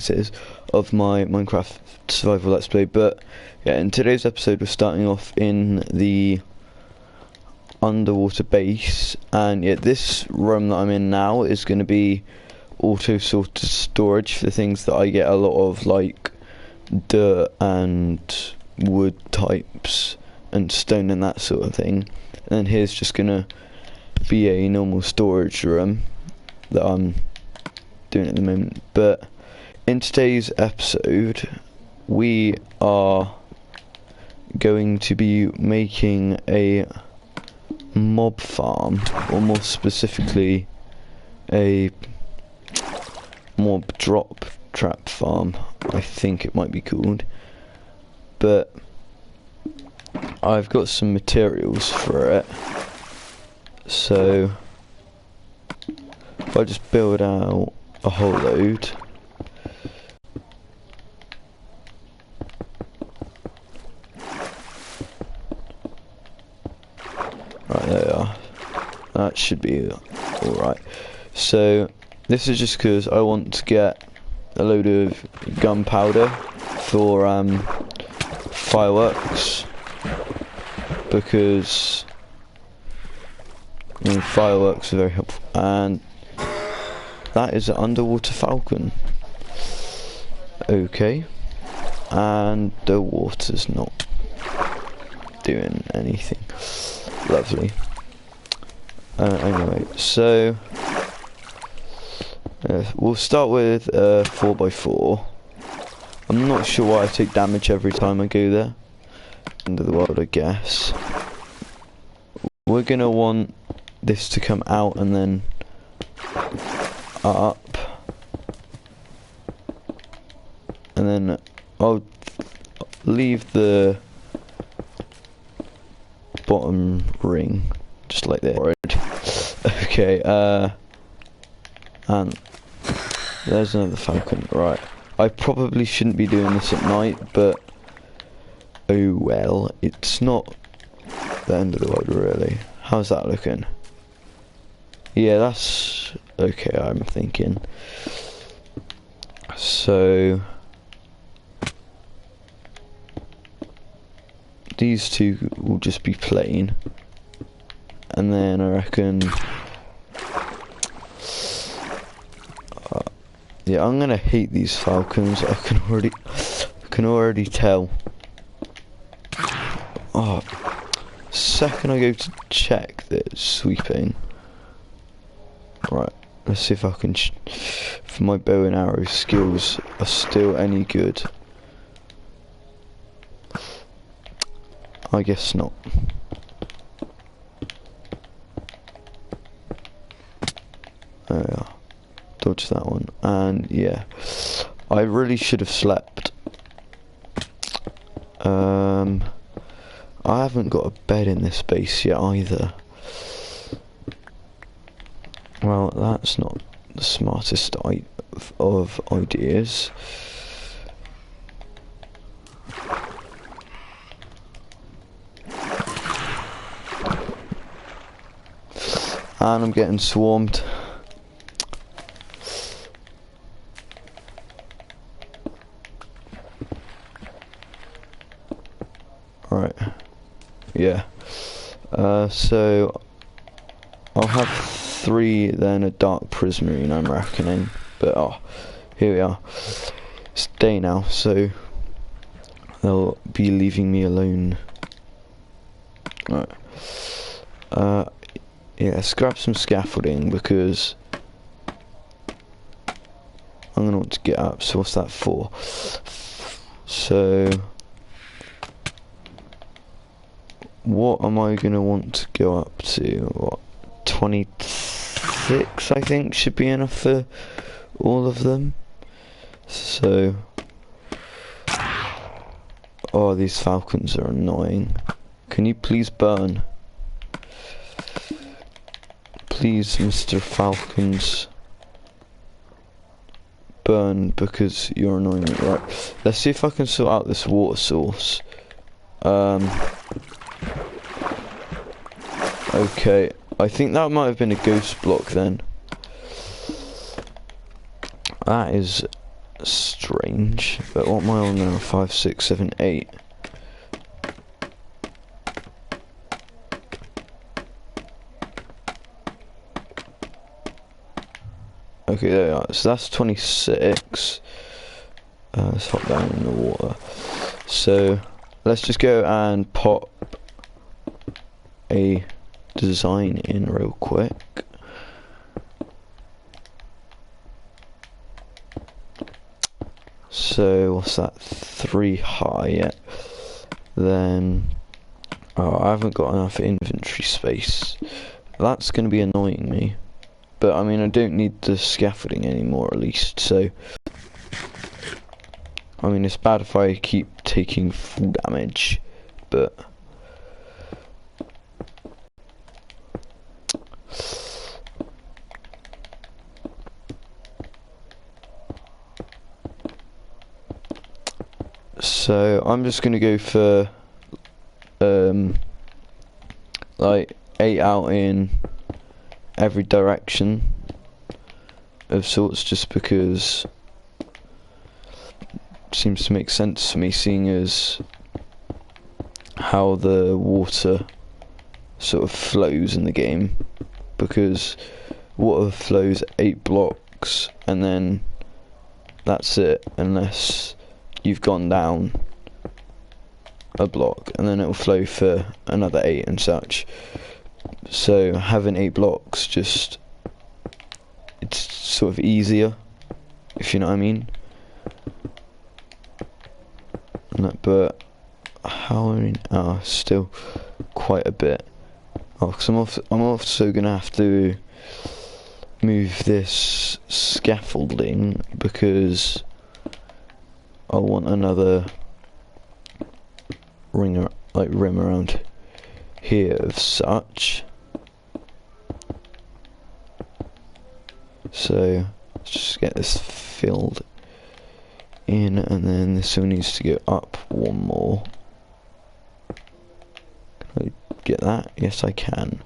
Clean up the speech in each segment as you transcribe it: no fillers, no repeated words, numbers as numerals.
is of my Minecraft survival let's play. But yeah, in today's episode we're starting off in the underwater base, and yeah, this room that I'm in now is going to be auto sorted storage for things that I get a lot of, like dirt and wood types and stone and that sort of thing. And then here's just gonna be a normal storage room that I'm doing at the moment. But in today's episode we are going to be making a mob farm, or more specifically a mob drop trap farm, I think it might be called. But I've got some materials for it, so if I just build out a whole load, right, there we are. That should be alright. So this is just because I want to get a load of gunpowder for fireworks, because fireworks are very helpful. And that is an underwater falcon. Okay, and the water's not doing anything. Lovely. Anyway, so we'll start with 4x4. I'm not sure why I take damage every time I go there. End of the world, I guess. We're gonna want this to come out and then up, and then I'll leave the bottom ring just like that. Okay, and there's another falcon. Right, I probably shouldn't be doing this at night, but oh well, it's not the end of the world really. How's that looking? Yeah, that's okay, I'm thinking. So these two will just be plain, and then I reckon yeah, I'm gonna hate these falcons. I can already tell. Oh, second I go to check that it's sweeping. Right, let's see if I can if my bow and arrow skills are still any good. I guess not. There we are. Dodge that one. And yeah, I really should have slept. I haven't got a bed in this base yet either. Well, that's not the smartest of ideas. And I'm getting swarmed. Right. Yeah. So I'll have 3 then a dark prismarine, I'm reckoning. But oh, here we are. It's day now, so they'll be leaving me alone. Right. Yeah, let's grab some scaffolding, because I'm gonna want to get up. So what's that for? So what am I gonna want to go up to? What, 26 I think should be enough for all of them. So oh, these falcons are annoying. Can you please burn? Please, Mr. Falcons, burn, because you're annoying me. Right, let's see if I can sort out this water source. Okay, I think that might have been a ghost block then. That is strange. But what am I on now? 5, 6, 7, 8. Okay, there we are. So that's 26. Let's hop down in the water. So let's just go and pop a design in real quick. So what's that? 3 high yet? Then I haven't got enough inventory space. That's going to be annoying me. But I mean, I don't need the scaffolding anymore, at least. So I mean, it's bad if I keep taking full damage, but so I'm just gonna go for like 8 out in every direction of sorts, just because it seems to make sense to me, seeing as how the water sort of flows in the game, because water flows 8 blocks and then that's it, unless you've gone down a block, and then it'll flow for another 8 and such. So having 8 blocks, just, it's sort of easier, if you know what I mean. But how many? Oh, still quite a bit. Oh, because I'm also gonna have to move this scaffolding because I want another rim around here of such. So let's just get this filled in, and then this one needs to go up 1 more. Can I get that? Yes, I can.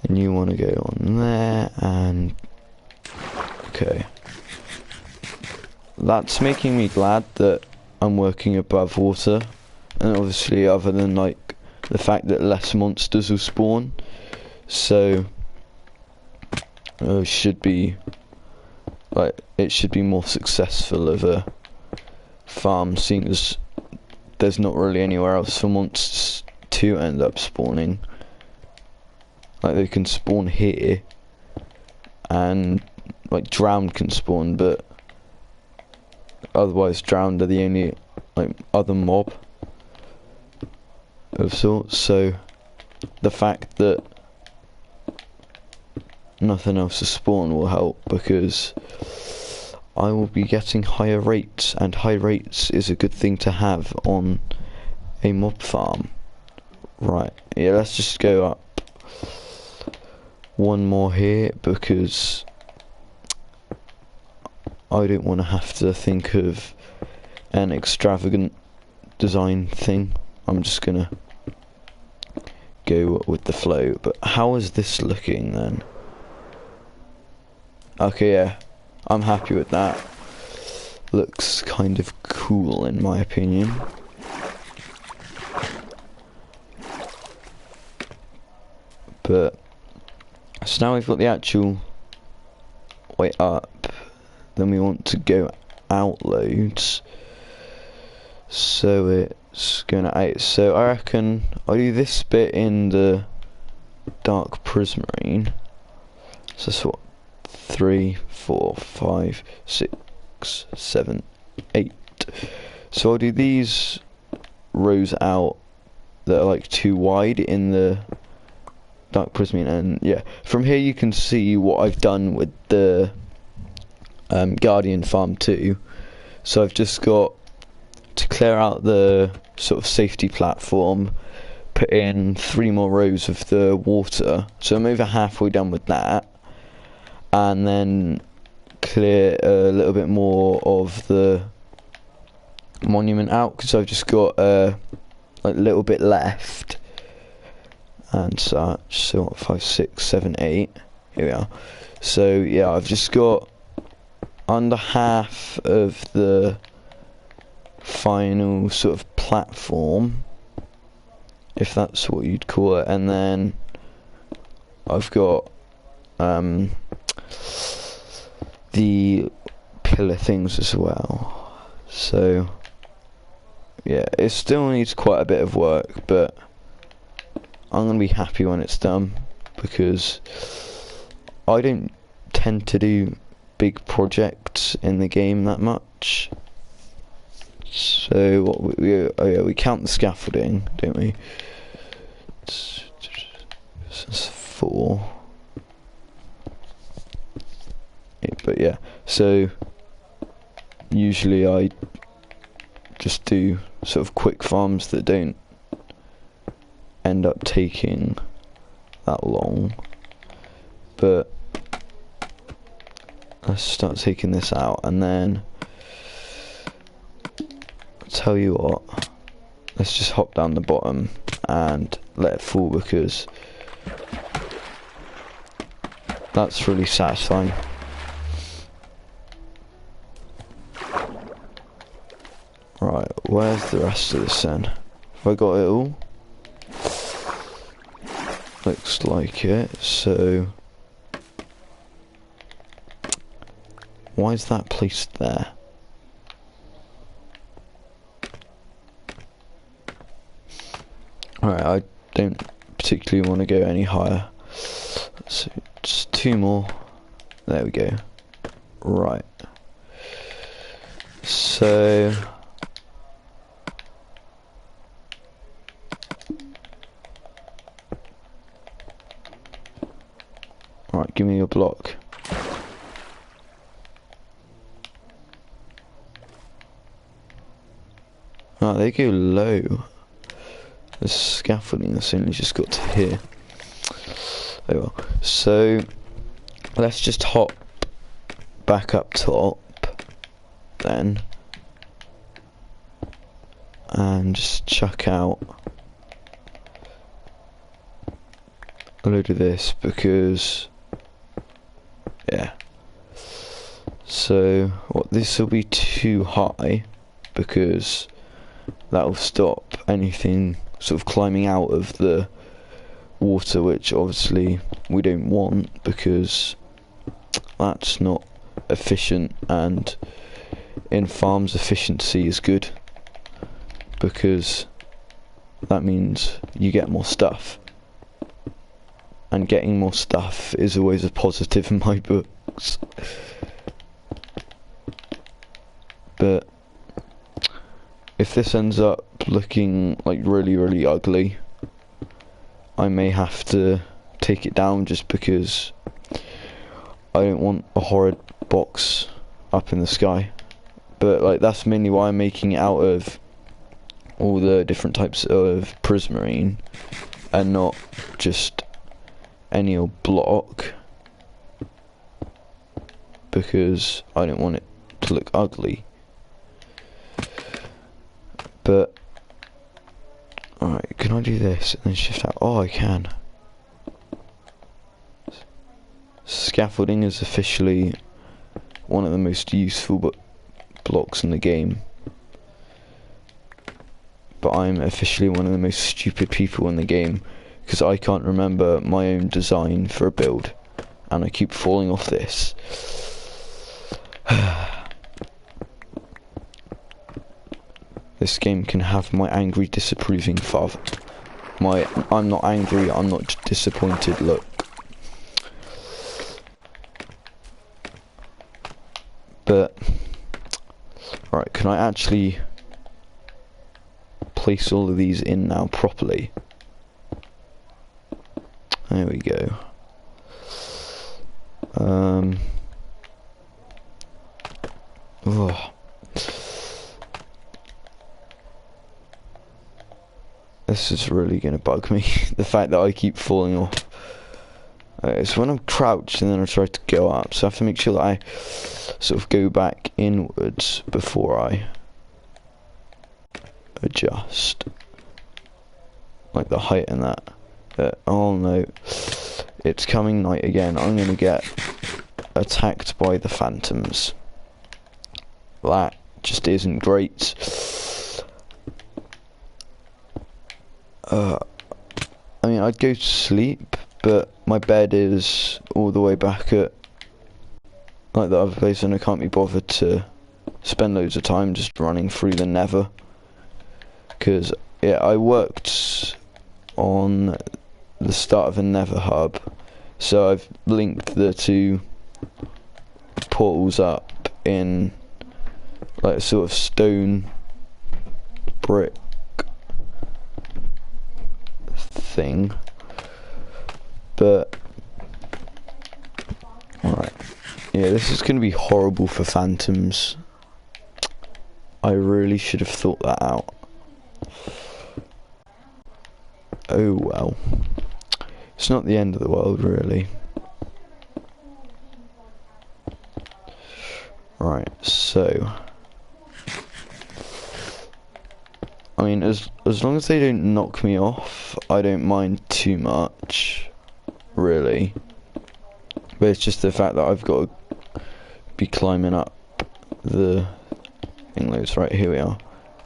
And you want to go on there, and okay. That's making me glad that I'm working above water, and obviously other than like the fact that less monsters will spawn, so should be like, it should be more successful of a farm, seeing as there's not really anywhere else for monsters to end up spawning. Like, they can spawn here, and like drowned can spawn, but otherwise drowned are the only like other mob of sorts. So the fact that nothing else to spawn will help, because I will be getting higher rates, and high rates is a good thing to have on a mob farm. Right, yeah, let's just go up 1 more here, because I don't want to have to think of an extravagant design thing. I'm just gonna go with the flow. But how is this looking then? Okay, yeah, I'm happy with that. Looks kind of cool in my opinion. But so now we've got the actual way up, then we want to go out loads. So it's going out. So I reckon I'll do this bit in the dark prismarine. So that's what, 3, 4, 5, 6, 7, 8. So I'll do these rows out that are like too wide in the dark prismarine, and yeah, from here you can see what I've done with the Guardian farm too. So I've just got to clear out the sort of safety platform, put in 3 more rows of the water, so I'm over halfway done with that, and then clear a little bit more of the monument out, because I've just got a little bit left and such. So what, 5, 6, 7, 8, here we are. So yeah, I've just got under half of the final sort of platform, if that's what you'd call it, and then I've got the pillar things as well. So yeah, it still needs quite a bit of work, but I'm gonna be happy when it's done, because I don't tend to do big projects in the game that much. So what we count the scaffolding, don't we? It's 4. Yeah, but yeah, so usually I just do sort of quick farms that don't end up taking that long. But let's start taking this out, and then I'll tell you what, let's just hop down the bottom and let it fall, because that's really satisfying. Right, where's the rest of this then? Have I got it all? Looks like it, so why is that placed there? Alright, I don't particularly want to go any higher. So just 2 more. There we go. Right. So right, give me your block. Oh, they go low. The scaffolding that's only just got to here. Oh well. So let's just hop back up top then, and just chuck out a load of this, because yeah. So what, this will be too high, because that will stop anything sort of climbing out of the water, which obviously we don't want, because that's not efficient, and in farms efficiency is good, because that means you get more stuff, and getting more stuff is always a positive in my books. But if this ends up looking like really ugly, I may have to take it down, just because I don't want a horrid box up in the sky. But like, that's mainly why I'm making it out of all the different types of prismarine, and not just any old block, because I don't want it to look ugly. But alright, can I do this and then shift out? Oh, I can. Scaffolding is officially one of the most useful blocks in the game, but I'm officially one of the most stupid people in the game, because I can't remember my own design for a build, and I keep falling off this. This game can have my angry, disapproving father. I'm not angry, I'm not disappointed look. But right, can I actually place all of these in now properly? There we go. Oh. This is really gonna bug me. The fact that I keep falling off. So when I'm crouched and then I try to go up, so I have to make sure that I sort of go back inwards before I adjust, like the height and that. Oh no, it's coming night again. I'm gonna get attacked by the phantoms. that just isn't great. I mean, I'd go to sleep, but my bed is all the way back at like the other place, and I can't be bothered to spend loads of time just running through the Nether. Because yeah, I worked on the start of a Nether hub, so I've linked the two portals up in like a sort of stone brick thing. But alright, yeah, this is gonna be horrible for phantoms. I really should have thought that out. Oh well, it's not the end of the world really. Right, so I mean, as long as they don't knock me off, I don't mind too much, really. But it's just the fact that I've got to be climbing up the thing loads. Right, here we are.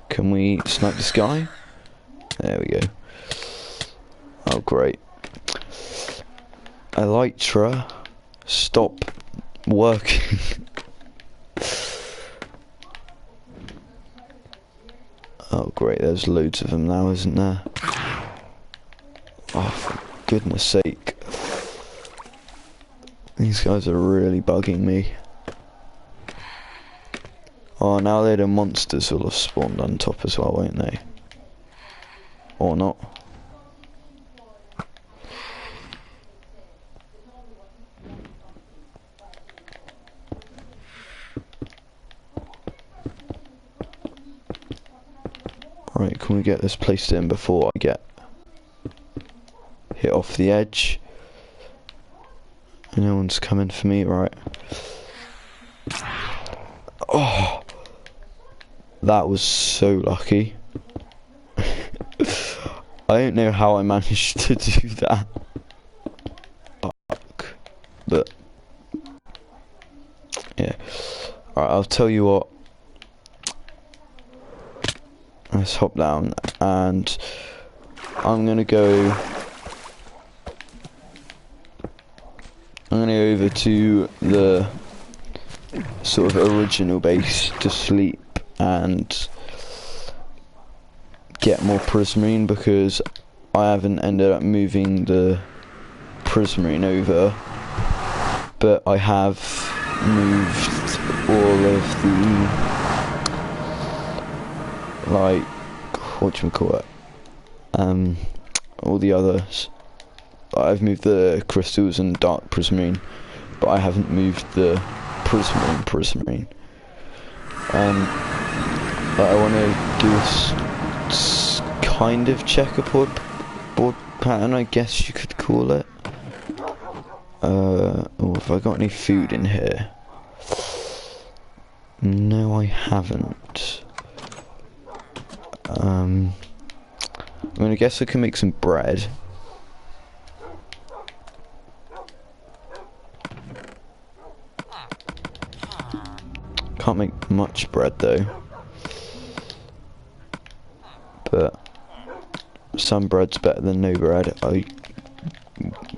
Can we snipe this guy? There we go. Oh, great. Elytra, stop working. Oh great, there's loads of them now, isn't there? Oh, for goodness sake. These guys are really bugging me. Oh, now the monsters will have spawned on top as well, won't they? Or not. Right, can we get this placed in before I get hit off the edge? No one's coming for me, right? Oh, that was so lucky. I don't know how I managed to do that. Fuck. But yeah. Alright, I'll tell you what. Let's hop down, and I'm gonna go over to the sort of original base to sleep and get more prismarine, because I haven't ended up moving the prismarine over, but I have moved all of the like, whatchamacallit, all the others. I've moved the crystals and dark prismarine, but I haven't moved the prismarine. I want to do this kind of checkerboard pattern, I guess you could call it. Oh, have I got any food in here? No, I haven't. I mean, I guess I can make some bread. Can't make much bread though. But some bread's better than no bread, I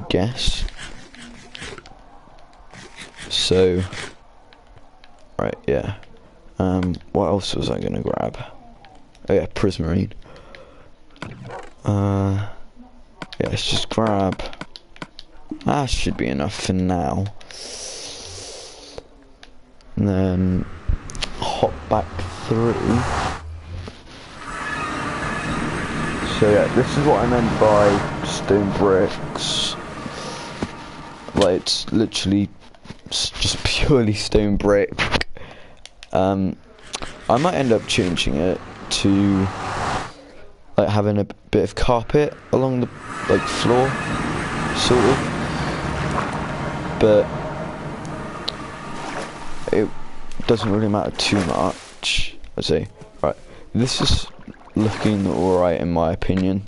guess. So, right, yeah. What else was I gonna grab? Oh yeah, prismarine. Yeah, let's just grab. That should be enough for now. And then hop back through. So yeah, this is what I meant by stone bricks. Like, it's literally just purely stone brick. I might end up changing it to like having a bit of carpet along the like floor, sort of, but it doesn't really matter too much. I say, right, this is looking alright in my opinion,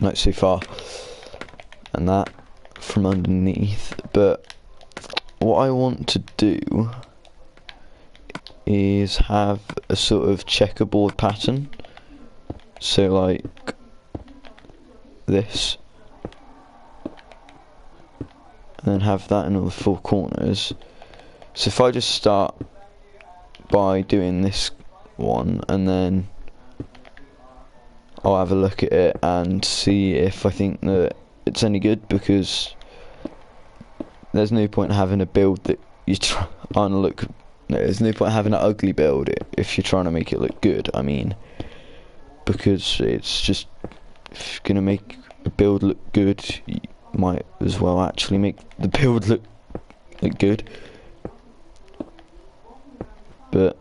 like so far, and that from underneath. But what I want to do is have a sort of checkerboard pattern. So like this, and then have that in all the four corners. So if I just start by doing this one, and then I'll have a look at it and see if I think that it's any good, because there's no point having a build that you try and look. No, there's no point having an ugly build if you're trying to make it look good. I mean, because it's just, if you're gonna make a build look good, you might as well actually make the build look good. But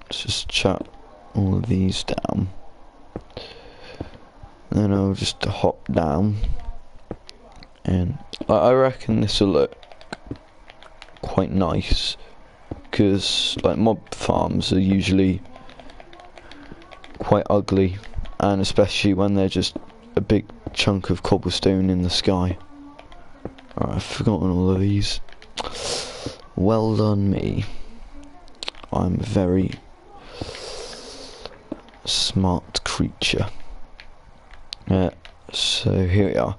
let's just chuck all of these down, and then I'll just hop down, and I reckon this will look quite nice, because like mob farms are usually quite ugly, and especially when they're just a big chunk of cobblestone in the sky. Alright, I've forgotten all of these. Well done me. I'm a very smart creature. So here we are.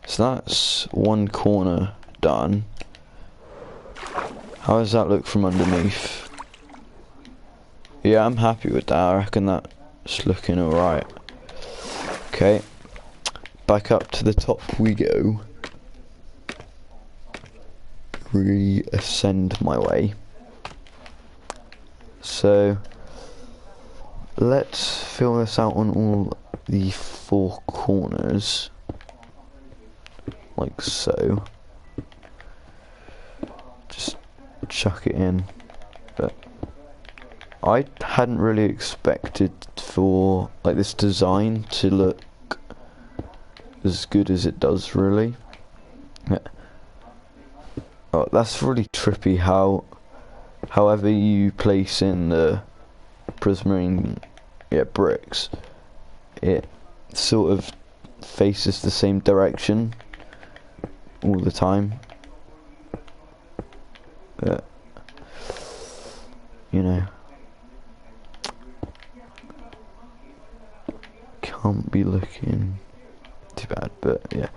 So that's one corner done. How does that look from underneath? Yeah, I'm happy with that. I reckon that's looking alright. Okay, back up to the top we go. Reascend my way. So let's fill this out on all the four corners, like so. Just chuck it in. But I hadn't really expected for like this design to look as good as it does, really. Yeah. Oh, that's really trippy how however you place in the prismarine bricks, it sort of faces the same direction all the time. You know, can't be looking too bad, but yeah.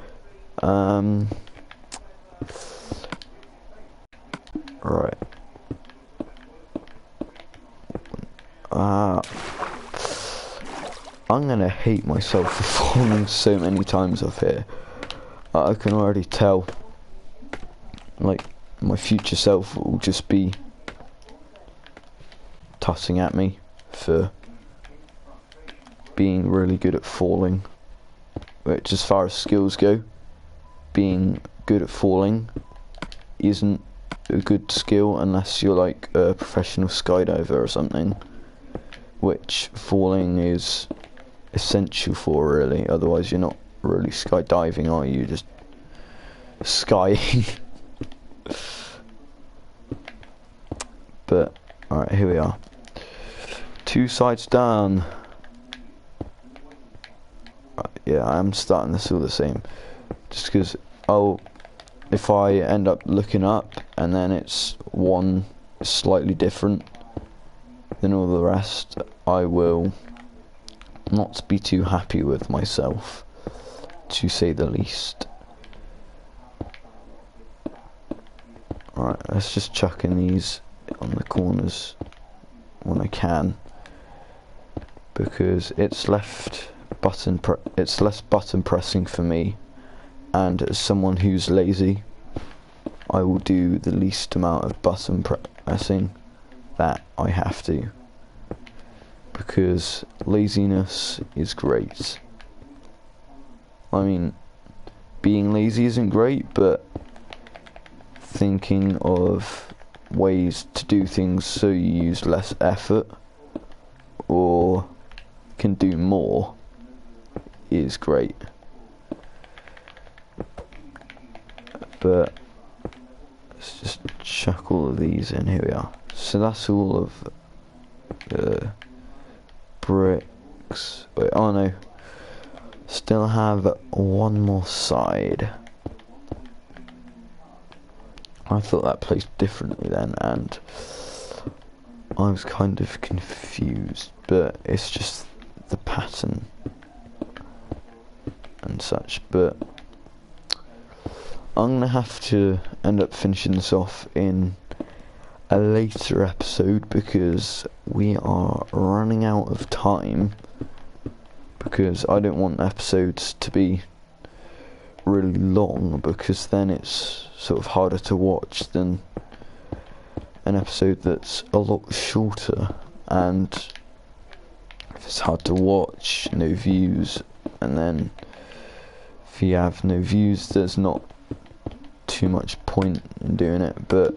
Right. I'm gonna hate myself for falling so many times off here. I can already tell. Like, my future self will just be tossing at me for being really good at falling. Which, as far as skills go, being good at falling isn't a good skill unless you're like a professional skydiver or something, which falling is essential for, really. Otherwise you're not really skydiving, are you? You're just skying. But alright, here we are, 2 sides down. Yeah, I'm starting this all the same, just because if I end up looking up and then it's one slightly different than all the rest, I will not be too happy with myself, to say the least. Alright, let's just chuck in these on the corners when I can, because it's less button pressing for me, and as someone who's lazy, I will do the least amount of button pressing that I have to, because laziness is great. I mean, being lazy isn't great, but thinking of ways to do things so you use less effort or can do more is great. But let's just chuck all of these in. Here we are. So that's all of the bricks. Wait, oh no, still have one more side. I thought that placed differently then, and I was kind of confused, but it's just the pattern and such. But I'm gonna have to end up finishing this off in a later episode because we are running out of time, because I don't want episodes to be really long, because then it's sort of harder to watch than an episode that's a lot shorter, and if it's hard to watch, no views, and then if you have no views there's not too much point in doing it. But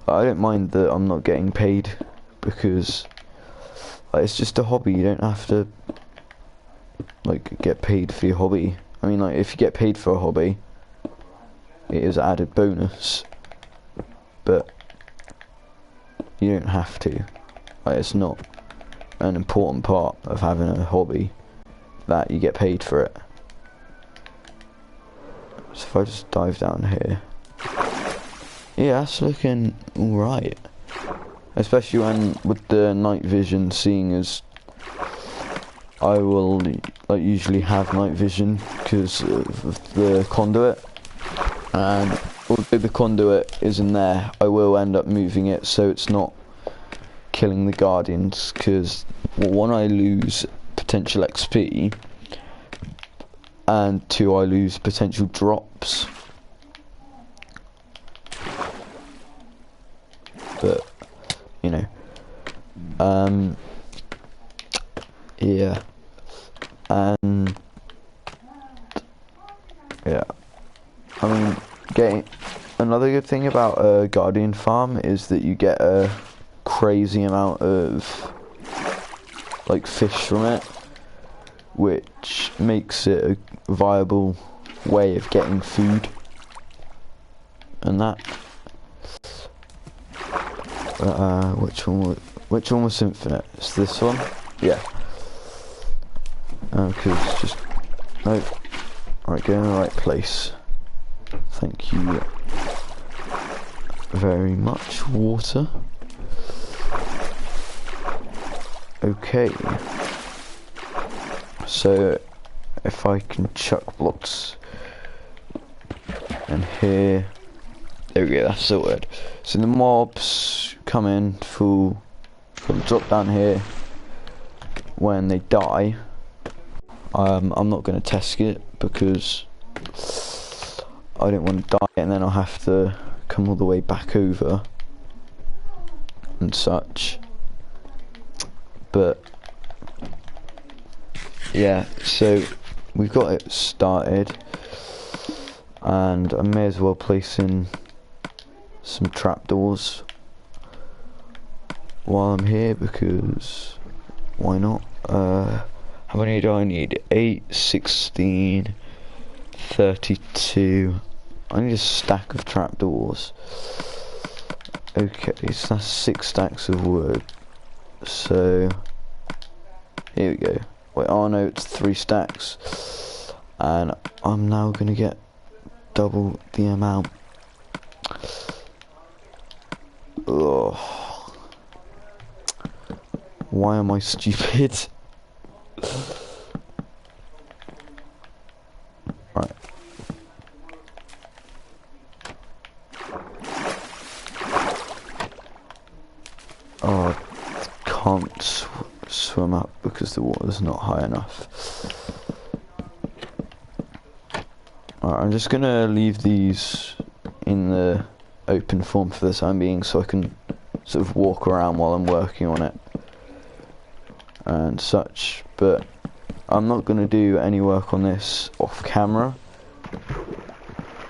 I don't mind that I'm not getting paid, because it's just a hobby. You don't have to like get paid for your hobby. I mean, like, if you get paid for a hobby, it is added bonus, but you don't have to. Like, it's not an important part of having a hobby that you get paid for it. So if I just dive down here, yeah, that's looking alright. Especially when with the night vision, seeing as I will like usually have night vision because of the conduit, and although the conduit isn't there, I will end up moving it so it's not killing the guardians, because one, I lose potential XP, and two, I lose potential drops. But you know, yeah, and yeah, I mean, getting another good thing about a guardian farm is that you get a crazy amount of like fish from it, which makes it a viable way of getting food and that. Which one was infinite? It's this one? Yeah. Because just no. Right, go in the right place. Thank you very much, water. Okay. So if I can chuck blocks in here, there we go, that's sorted. So the mobs come in full, drop down here when they die. I'm not going to test it because I don't want to die and then I'll have to come all the way back over and such. But yeah, so we've got it started, and I may as well place in some trapdoors while I'm here, because why not? How many do I need? 8, 16, 32. I need a stack of trapdoors. Okay, so that's 6 stacks of wood. So here we go. Wait, oh no, it's 3 stacks, and I'm now gonna get double the amount. Ugh. Why am I stupid? Right. Oh, I can't swim up because the water's not high enough. Alright, I'm just gonna leave these in the open form for the time being so I can sort of walk around while I'm working on it and such, but I'm not going to do any work on this off camera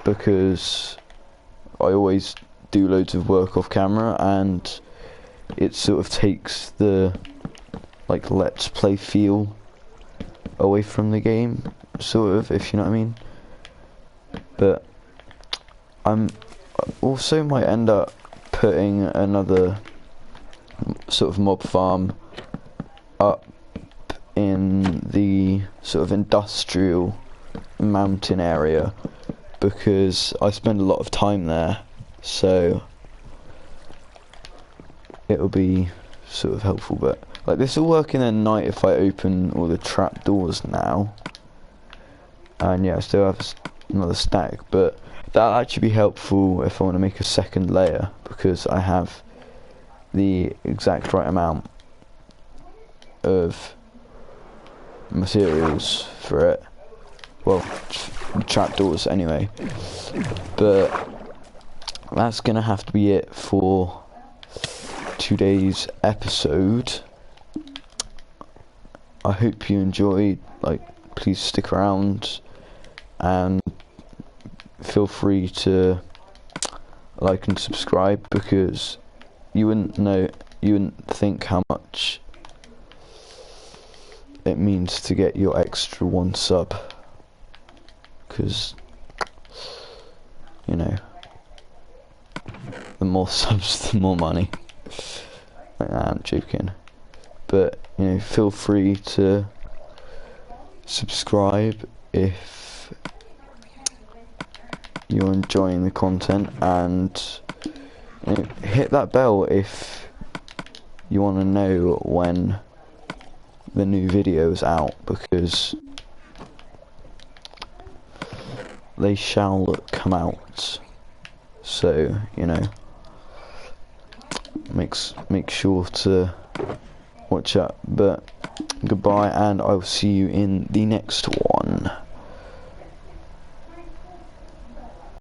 because I always do loads of work off camera and it sort of takes the like let's play feel away from the game, sort of, if you know what I mean. But I'm also might end up putting another sort of mob farm up in the sort of industrial mountain area because I spend a lot of time there so it'll be sort of helpful. But like, this will work in the night if I open all the trap doors now, and yeah, I still have another stack, but that'll actually be helpful if I want to make a second layer, because I have the exact right amount of materials for it. Well, trapdoors anyway. But that's gonna have to be it for today's episode. I hope you enjoyed. Like, please stick around and feel free to like and subscribe, because you wouldn't think how much it means to get your extra 1 sub, because you know, the more subs the more money. I'm joking, but you know, feel free to subscribe if you're enjoying the content, and you know, hit that bell if you want to know when the new video is out, because they shall come out. So you know, make sure to watch out. But goodbye, and I will see you in the next one.